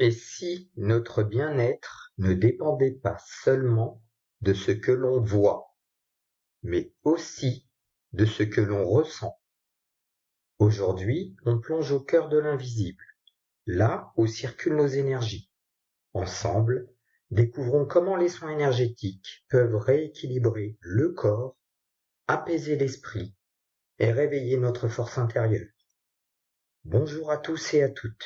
Et si notre bien-être ne dépendait pas seulement de ce que l'on voit, mais aussi de ce que l'on ressent? Aujourd'hui, on plonge au cœur de l'invisible, là où circulent nos énergies. Ensemble, découvrons comment les soins énergétiques peuvent rééquilibrer le corps, apaiser l'esprit et réveiller notre force intérieure. Bonjour à tous et à toutes.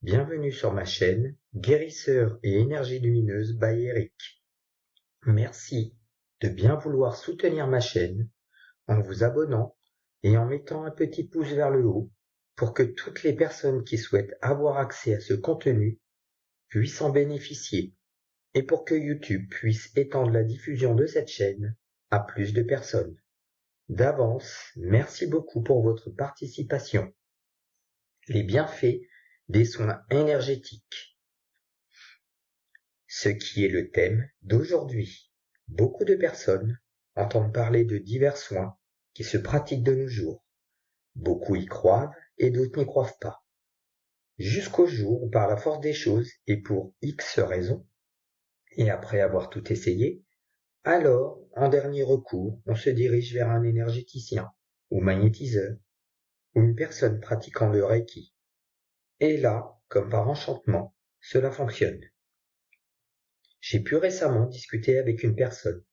Bienvenue sur ma chaîne Guérisseur et énergie lumineuse by Eric. Merci de bien vouloir soutenir ma chaîne en vous abonnant et en mettant un petit pouce vers le haut pour que toutes les personnes qui souhaitent avoir accès à ce contenu puissent en bénéficier et pour que YouTube puisse étendre la diffusion de cette chaîne à plus de personnes. D'avance, merci beaucoup pour votre participation. Les bienfaits des soins énergétiques. Ce qui est le thème d'aujourd'hui. Beaucoup de personnes entendent parler de divers soins qui se pratiquent de nos jours. Beaucoup y croient et d'autres n'y croient pas. Jusqu'au jour où, par la force des choses et pour X raisons, et après avoir tout essayé, alors, en dernier recours, on se dirige vers un énergéticien ou magnétiseur ou une personne pratiquant le Reiki. Et là, comme par enchantement, cela fonctionne. J'ai pu récemment discuter avec une personne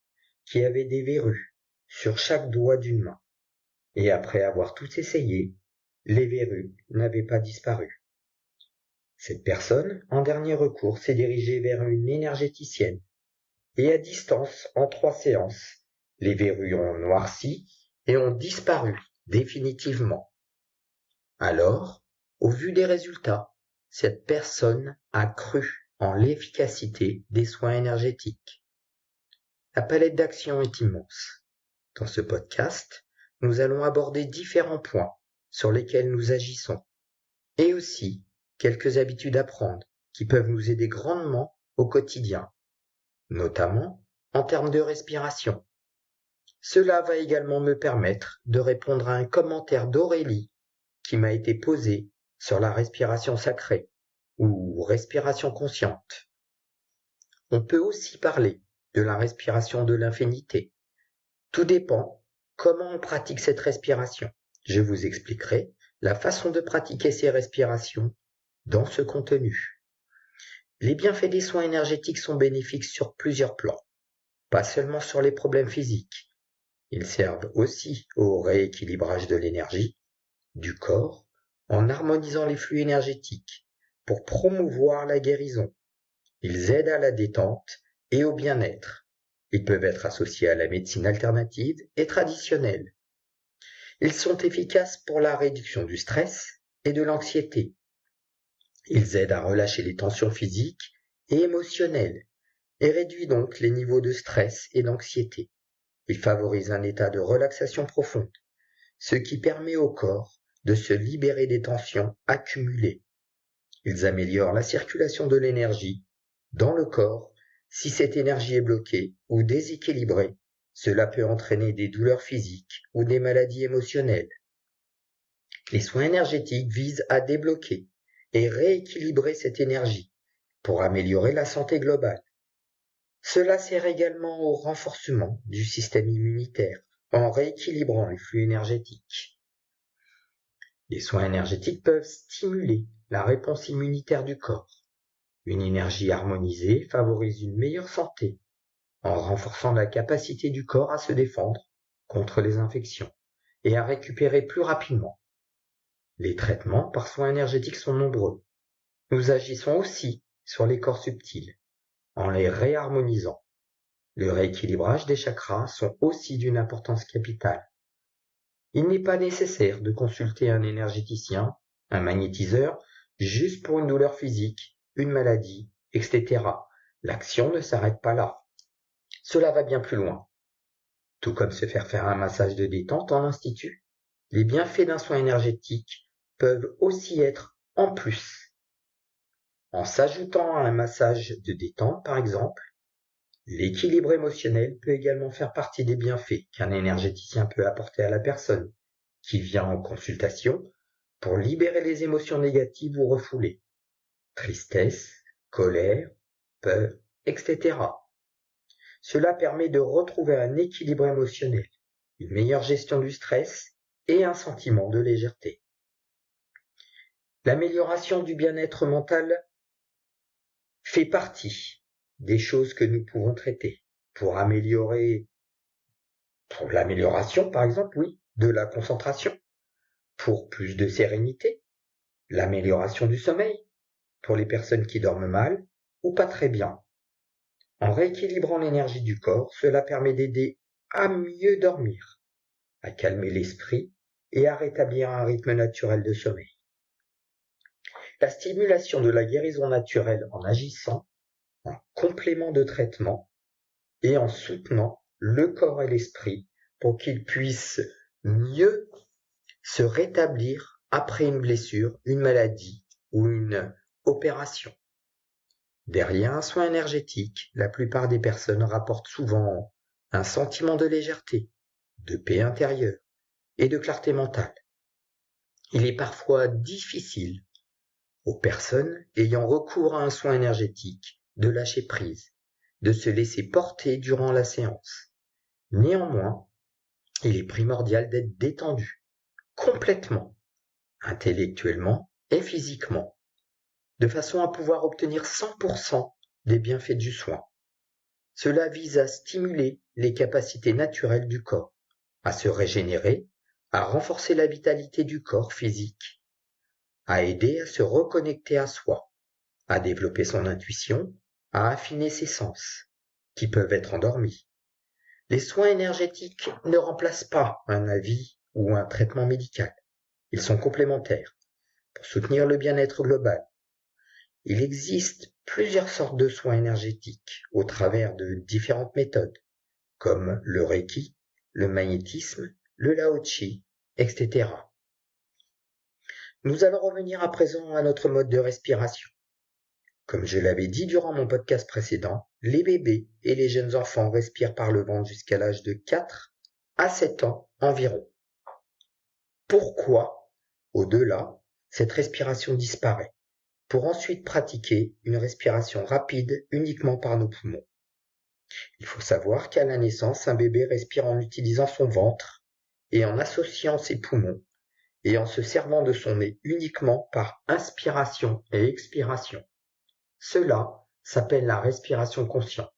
qui avait des verrues sur chaque doigt d'une main. Et après avoir tout essayé, les verrues n'avaient pas disparu. Cette personne, en dernier recours, s'est dirigée vers une énergéticienne. Et à distance, en 3 séances, les verrues ont noirci et ont disparu définitivement. Alors, au vu des résultats, cette personne a cru en l'efficacité des soins énergétiques. La palette d'action est immense. Dans ce podcast, nous allons aborder différents points sur lesquels nous agissons et aussi quelques habitudes à prendre qui peuvent nous aider grandement au quotidien, notamment en termes de respiration. Cela va également me permettre de répondre à un commentaire d'Aurélie qui m'a été posé sur la respiration sacrée ou respiration consciente. On peut aussi parler de la respiration de l'infinité. Tout dépend comment on pratique cette respiration. Je vous expliquerai la façon de pratiquer ces respirations dans ce contenu. Les bienfaits des soins énergétiques sont bénéfiques sur plusieurs plans, pas seulement sur les problèmes physiques. Ils servent aussi au rééquilibrage de l'énergie, du corps, en harmonisant les flux énergétiques, pour promouvoir la guérison. Ils aident à la détente et au bien-être. Ils peuvent être associés à la médecine alternative et traditionnelle. Ils sont efficaces pour la réduction du stress et de l'anxiété. Ils aident à relâcher les tensions physiques et émotionnelles et réduisent donc les niveaux de stress et d'anxiété. Ils favorisent un état de relaxation profonde, ce qui permet au corps de se libérer des tensions accumulées. Ils améliorent la circulation de l'énergie dans le corps. Si cette énergie est bloquée ou déséquilibrée, cela peut entraîner des douleurs physiques ou des maladies émotionnelles. Les soins énergétiques visent à débloquer et rééquilibrer cette énergie pour améliorer la santé globale. Cela sert également au renforcement du système immunitaire en rééquilibrant les flux énergétiques. Les soins énergétiques peuvent stimuler la réponse immunitaire du corps. Une énergie harmonisée favorise une meilleure santé en renforçant la capacité du corps à se défendre contre les infections et à récupérer plus rapidement. Les traitements par soins énergétiques sont nombreux. Nous agissons aussi sur les corps subtils en les réharmonisant. Le rééquilibrage des chakras sont aussi d'une importance capitale. Il n'est pas nécessaire de consulter un énergéticien, un magnétiseur, juste pour une douleur physique, une maladie, etc. L'action ne s'arrête pas là. Cela va bien plus loin. Tout comme se faire un massage de détente en institut, les bienfaits d'un soin énergétique peuvent aussi être en plus. En s'ajoutant à un massage de détente, par exemple, l'équilibre émotionnel peut également faire partie des bienfaits qu'un énergéticien peut apporter à la personne qui vient en consultation pour libérer les émotions négatives ou refoulées. tristesse, colère, peur, etc. Cela permet de retrouver un équilibre émotionnel, une meilleure gestion du stress et un sentiment de légèreté. L'amélioration du bien-être mental fait partie des choses que nous pouvons traiter pour l'amélioration, par exemple, oui, de la concentration, pour plus de sérénité, l'amélioration du sommeil, pour les personnes qui dorment mal ou pas très bien. En rééquilibrant l'énergie du corps, cela permet d'aider à mieux dormir, à calmer l'esprit et à rétablir un rythme naturel de sommeil. La stimulation de la guérison naturelle en agissant en complément de traitement et en soutenant le corps et l'esprit pour qu'ils puissent mieux se rétablir après une blessure, une maladie ou une opération. Derrière un soin énergétique, la plupart des personnes rapportent souvent un sentiment de légèreté, de paix intérieure et de clarté mentale. Il est parfois difficile aux personnes ayant recours à un soin énergétique de lâcher prise, de se laisser porter durant la séance. Néanmoins, il est primordial d'être détendu, complètement, intellectuellement et physiquement, de façon à pouvoir obtenir 100% des bienfaits du soin. Cela vise à stimuler les capacités naturelles du corps, à se régénérer, à renforcer la vitalité du corps physique, à aider à se reconnecter à soi, à développer son intuition, à affiner ses sens, qui peuvent être endormis. Les soins énergétiques ne remplacent pas un avis ou un traitement médical. Ils sont complémentaires pour soutenir le bien-être global. Il existe plusieurs sortes de soins énergétiques au travers de différentes méthodes, comme le Reiki, le magnétisme, le Lao-Chi, etc. Nous allons revenir à présent à notre mode de respiration. Comme je l'avais dit durant mon podcast précédent, les bébés et les jeunes enfants respirent par le ventre jusqu'à l'âge de 4 à 7 ans environ. Pourquoi, au-delà, cette respiration disparaît, pour ensuite pratiquer une respiration rapide uniquement par nos poumons? Il faut savoir qu'à la naissance, un bébé respire en utilisant son ventre et en associant ses poumons et en se servant de son nez uniquement par inspiration et expiration. Cela s'appelle la respiration consciente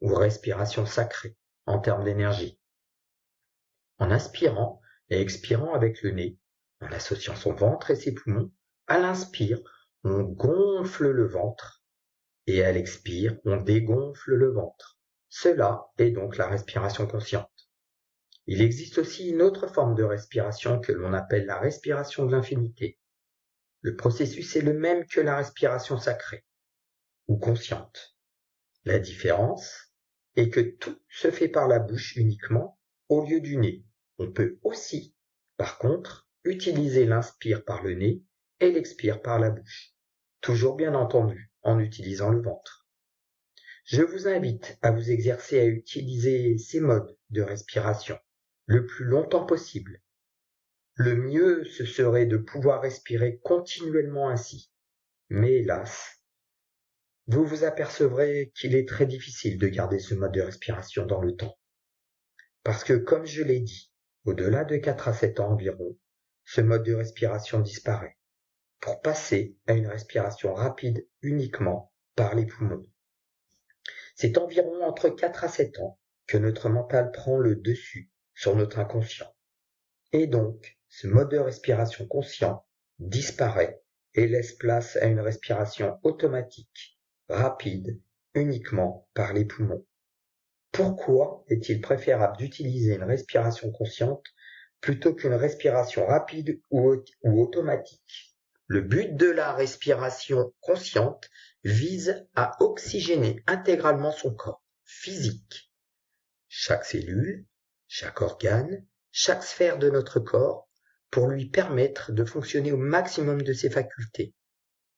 ou respiration sacrée en termes d'énergie. En inspirant et expirant avec le nez, en associant son ventre et ses poumons, à l'inspire, on gonfle le ventre et à l'expire, on dégonfle le ventre. Cela est donc la respiration consciente. Il existe aussi une autre forme de respiration que l'on appelle la respiration de l'infinité. Le processus est le même que la respiration sacrée ou consciente. La différence est que tout se fait par la bouche uniquement au lieu du nez. On peut aussi, par contre, utiliser l'inspire par le nez et l'expire par la bouche. Toujours bien entendu en utilisant le ventre. Je vous invite à vous exercer à utiliser ces modes de respiration le plus longtemps possible. Le mieux, ce serait de pouvoir respirer continuellement ainsi. Mais hélas, vous vous apercevrez qu'il est très difficile de garder ce mode de respiration dans le temps. Parce que, comme je l'ai dit, au-delà de 4 à 7 ans environ, ce mode de respiration disparaît, pour passer à une respiration rapide uniquement par les poumons. C'est environ entre 4 à 7 ans que notre mental prend le dessus sur notre inconscient. Et donc, ce mode de respiration conscient disparaît et laisse place à une respiration automatique, rapide, uniquement par les poumons. Pourquoi est-il préférable d'utiliser une respiration consciente plutôt qu'une respiration rapide ou automatique? Le but de la respiration consciente vise à oxygéner intégralement son corps physique. Chaque cellule, chaque organe, chaque sphère de notre corps, pour lui permettre de fonctionner au maximum de ses facultés,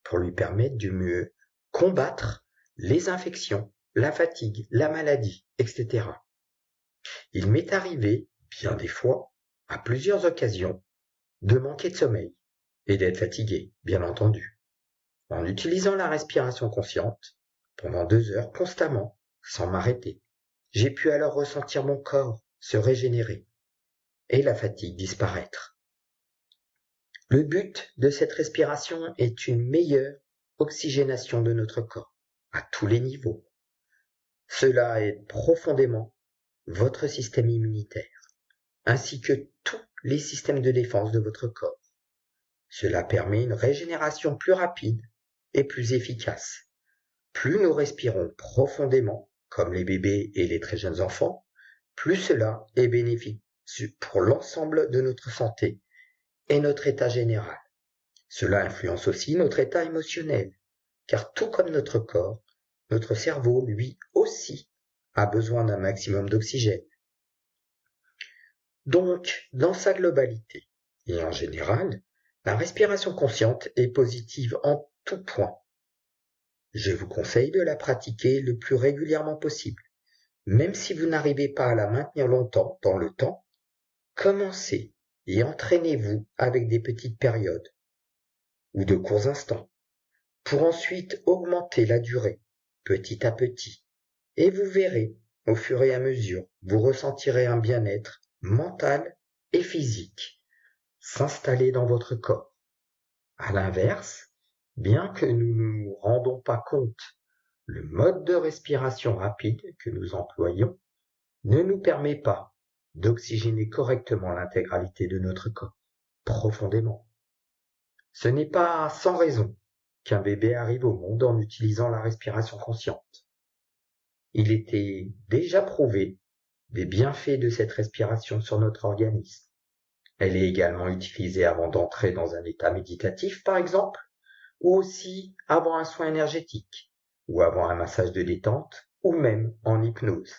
pour lui permettre de mieux combattre les infections, la fatigue, la maladie, etc. Il m'est arrivé, bien des fois, à plusieurs occasions, de manquer de sommeil et d'être fatigué, bien entendu. en utilisant la respiration consciente pendant 2 heures constamment, sans m'arrêter. J'ai pu alors ressentir mon corps se régénérer et la fatigue disparaître. Le but de cette respiration est une meilleure oxygénation de notre corps, à tous les niveaux. Cela aide profondément votre système immunitaire, ainsi que tous les systèmes de défense de votre corps. Cela permet une régénération plus rapide et plus efficace. Plus nous respirons profondément, comme les bébés et les très jeunes enfants, plus cela est bénéfique pour l'ensemble de notre santé et notre état général. Cela influence aussi notre état émotionnel, car tout comme notre corps, notre cerveau, lui aussi, a besoin d'un maximum d'oxygène. Donc, dans sa globalité, et en général, la respiration consciente est positive en tout point. Je vous conseille de la pratiquer le plus régulièrement possible. Même si vous n'arrivez pas à la maintenir longtemps dans le temps, commencez et entraînez-vous avec des petites périodes ou de courts instants pour ensuite augmenter la durée petit à petit. Et vous verrez, au fur et à mesure, vous ressentirez un bien-être mental et physique s'installer dans votre corps. À l'inverse, bien que nous ne nous rendons pas compte, le mode de respiration rapide que nous employons ne nous permet pas d'oxygéner correctement l'intégralité de notre corps, profondément. Ce n'est pas sans raison qu'un bébé arrive au monde en utilisant la respiration consciente. Il était déjà prouvé des bienfaits de cette respiration sur notre organisme. Elle est également utilisée avant d'entrer dans un état méditatif, par exemple, ou aussi avant un soin énergétique, ou avant un massage de détente, ou même en hypnose.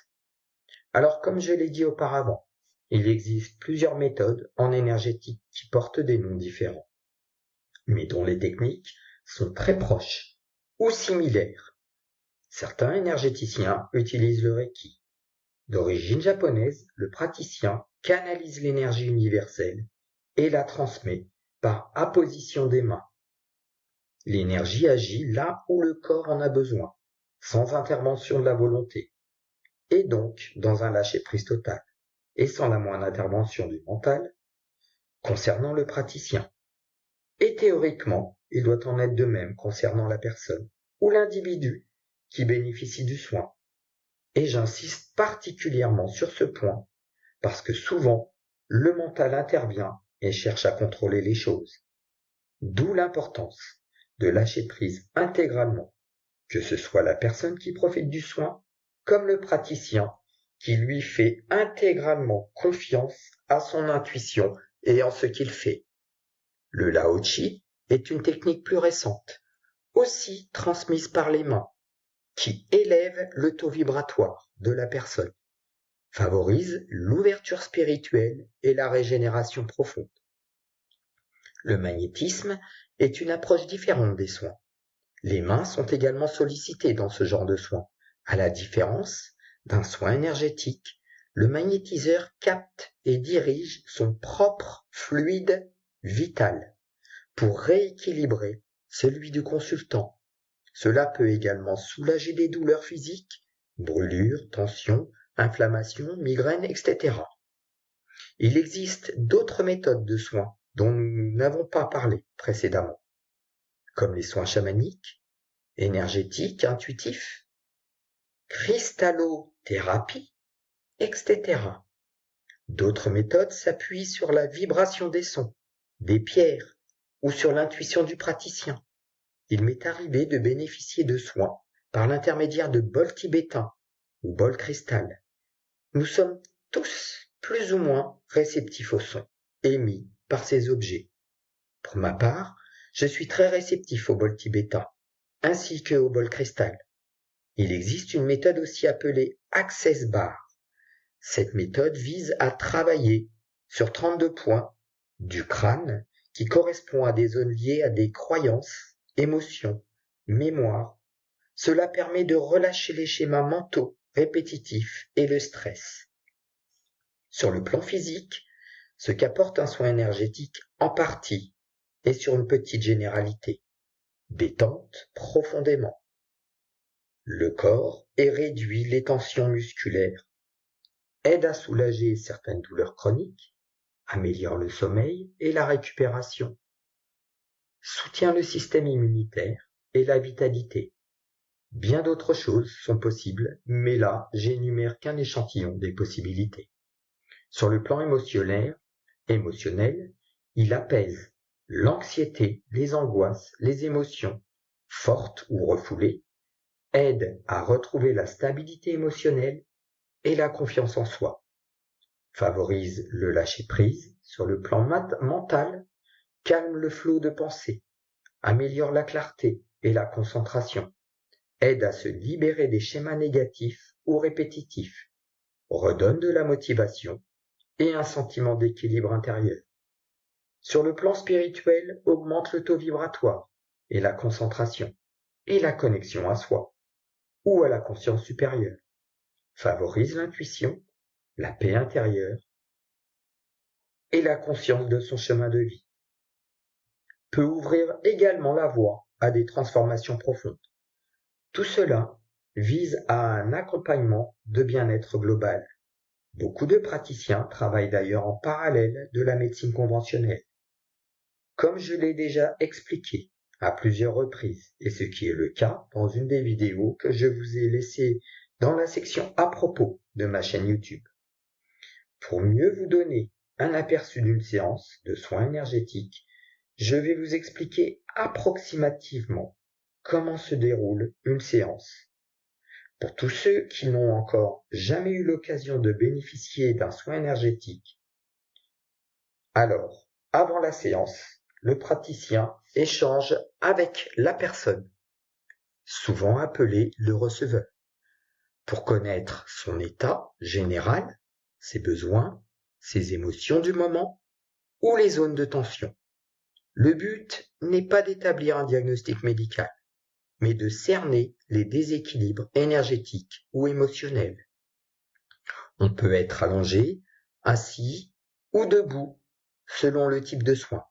Alors, comme je l'ai dit auparavant, il existe plusieurs méthodes en énergétique qui portent des noms différents, mais dont les techniques sont très proches ou similaires. Certains énergéticiens utilisent le Reiki. D'origine japonaise, le praticien canalise l'énergie universelle et la transmet par apposition des mains. L'énergie agit là où le corps en a besoin, sans intervention de la volonté, et donc dans un lâcher-prise total, et sans la moindre intervention du mental concernant le praticien. Et théoriquement, il doit en être de même concernant la personne ou l'individu qui bénéficie du soin. Et j'insiste particulièrement sur ce point parce que souvent, le mental intervient et cherche à contrôler les choses. D'où l'importance de lâcher prise intégralement, que ce soit la personne qui profite du soin comme le praticien qui lui fait intégralement confiance à son intuition et en ce qu'il fait. Le Lao Chi est une technique plus récente, aussi transmise par les mains, qui élève le taux vibratoire de la personne, favorise l'ouverture spirituelle et la régénération profonde. Le magnétisme est une approche différente des soins. Les mains sont également sollicitées dans ce genre de soins. À la différence d'un soin énergétique, le magnétiseur capte et dirige son propre fluide vital pour rééquilibrer celui du consultant. Cela peut également soulager des douleurs physiques, brûlures, tensions, inflammations, migraines, etc. Il existe d'autres méthodes de soins dont nous n'avons pas parlé précédemment, comme les soins chamaniques, énergétiques, intuitifs, cristallothérapie, etc. D'autres méthodes s'appuient sur la vibration des sons, des pierres ou sur l'intuition du praticien. Il m'est arrivé de bénéficier de soins par l'intermédiaire de bols tibétains ou bols cristal. Nous sommes tous plus ou moins réceptifs aux sons émis par ces objets. Pour ma part, je suis très réceptif au bol tibétain, ainsi que au bol cristal. Il existe une méthode aussi appelée Access Bar. Cette méthode vise à travailler sur 32 points du crâne qui correspond à des zones liées à des croyances, émotions, mémoires. Cela permet de relâcher les schémas mentaux répétitifs et le stress. Sur le plan physique, ce qu'apporte un soin énergétique en partie et sur une petite généralité. détente profondément le corps et réduit les tensions musculaires, aide à soulager certaines douleurs chroniques, améliore le sommeil et la récupération, soutient le système immunitaire et la vitalité. Bien d'autres choses sont possibles, mais là, j'énumère qu'un échantillon des possibilités. Sur le plan émotionnel, il apaise l'anxiété, les angoisses, les émotions, fortes ou refoulées, aide à retrouver la stabilité émotionnelle et la confiance en soi, favorise le lâcher-prise sur le plan mental, calme le flot de pensée, améliore la clarté et la concentration, aide à se libérer des schémas négatifs ou répétitifs, redonne de la motivation et un sentiment d'équilibre intérieur. Sur le plan spirituel, augmente le taux vibratoire et la concentration et la connexion à soi ou à la conscience supérieure, favorise l'intuition, la paix intérieure et la conscience de son chemin de vie, peut ouvrir également la voie à des transformations profondes. Tout cela vise à un accompagnement de bien-être global. Beaucoup de praticiens travaillent d'ailleurs en parallèle de la médecine conventionnelle. Comme je l'ai déjà expliqué à plusieurs reprises, et ce qui est le cas dans une des vidéos que je vous ai laissées dans la section à propos de ma chaîne YouTube. Pour mieux vous donner un aperçu d'une séance de soins énergétiques, je vais vous expliquer approximativement comment se déroule une séance. Pour tous ceux qui n'ont encore jamais eu l'occasion de bénéficier d'un soin énergétique, alors, avant la séance, le praticien échange avec la personne, souvent appelée le receveur, pour connaître son état général, ses besoins, ses émotions du moment ou les zones de tension. Le but n'est pas d'établir un diagnostic médical, mais de cerner les déséquilibres énergétiques ou émotionnels. On peut être allongé, assis ou debout, selon le type de soin.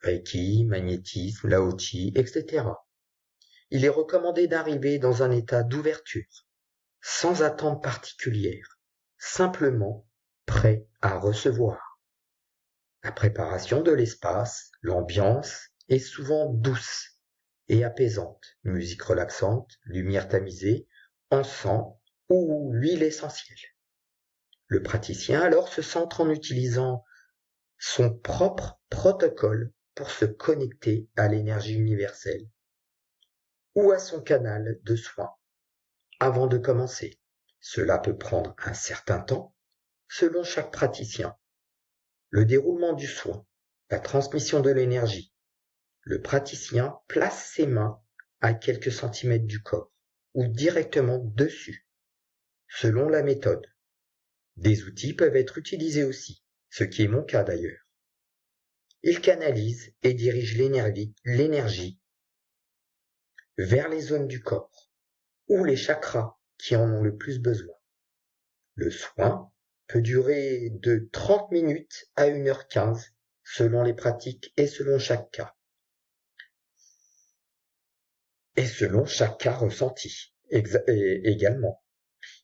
Reiki, magnétisme, Lao-Chi, etc. Il est recommandé d'arriver dans un état d'ouverture, sans attente particulière, simplement prêt à recevoir. La préparation de l'espace, l'ambiance est souvent douce et apaisante, musique relaxante, lumière tamisée, encens ou huile essentielle. Le praticien alors se centre en utilisant son propre protocole pour se connecter à l'énergie universelle ou à son canal de soins avant de commencer. Cela peut prendre un certain temps selon chaque praticien. Le déroulement du soin, la transmission de l'énergie. Le praticien place ses mains à quelques centimètres du corps ou directement dessus, selon la méthode. Des outils peuvent être utilisés aussi, ce qui est mon cas d'ailleurs. Il canalise et dirige l'énergie vers les zones du corps ou les chakras qui en ont le plus besoin. Le soin peut durer de 30 minutes à 1h15 selon les pratiques et selon chaque cas. Et selon chaque cas ressenti également.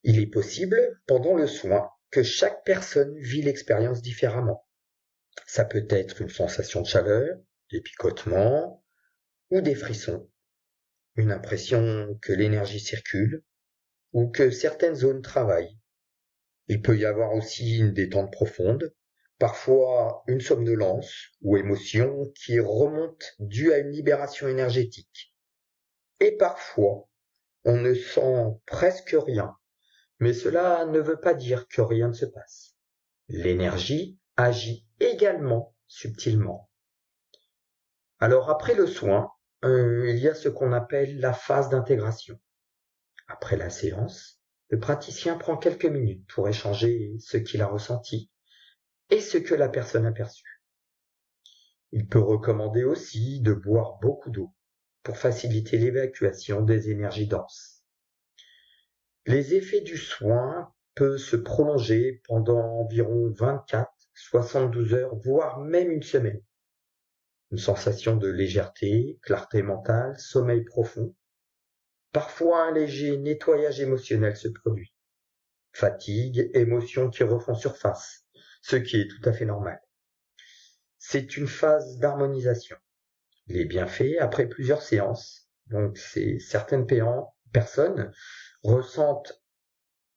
Il est possible, pendant le soin, que chaque personne vit l'expérience différemment. Ça peut être une sensation de chaleur, des picotements ou des frissons, une impression que l'énergie circule ou que certaines zones travaillent. Il peut y avoir aussi une détente profonde, parfois une somnolence ou émotion qui remonte due à une libération énergétique. Et parfois, on ne sent presque rien, mais cela ne veut pas dire que rien ne se passe. L'énergie agit également subtilement. Alors après le soin, il y a ce qu'on appelle la phase d'intégration. Après la séance, le praticien prend quelques minutes pour échanger ce qu'il a ressenti et ce que la personne a perçu. Il peut recommander aussi de boire beaucoup d'eau pour faciliter l'évacuation des énergies denses. Les effets du soin peuvent se prolonger pendant environ 24, 72 heures, voire même une semaine. une sensation de légèreté, clarté mentale, sommeil profond. Parfois un léger nettoyage émotionnel se produit. Fatigue, émotions qui refont surface, ce qui est tout à fait normal. C'est une phase d'harmonisation. Les bienfaits après plusieurs séances, donc certaines personnes ressentent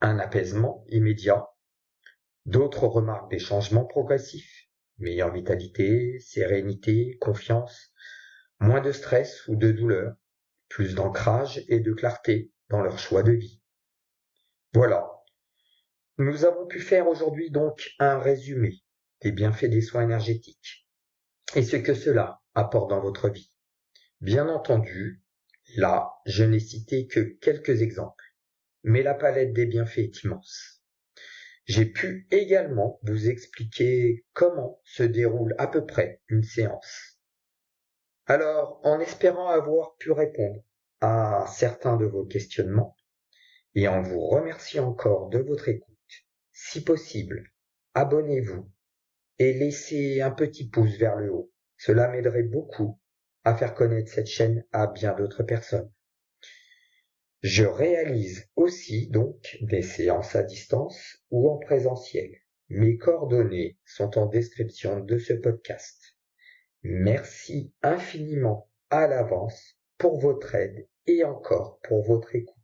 un apaisement immédiat, d'autres remarquent des changements progressifs, meilleure vitalité, sérénité, confiance, moins de stress ou de douleur, plus d'ancrage et de clarté dans leur choix de vie. Voilà, nous avons pu faire aujourd'hui donc un résumé des bienfaits des soins énergétiques et ce que cela apporte dans votre vie. Bien entendu, là, je n'ai cité que quelques exemples, mais la palette des bienfaits est immense. J'ai pu également vous expliquer comment se déroule à peu près une séance. Alors, en espérant avoir pu répondre à certains de vos questionnements et en vous remerciant encore de votre écoute, si possible, abonnez-vous et laissez un petit pouce vers le haut. Cela m'aiderait beaucoup à faire connaître cette chaîne à bien d'autres personnes. Je réalise aussi donc des séances à distance ou en présentiel. Mes coordonnées sont en description de ce podcast. Merci infiniment à l'avance pour votre aide et encore pour votre écoute.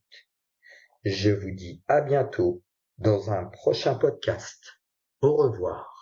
Je vous dis à bientôt dans un prochain podcast. Au revoir.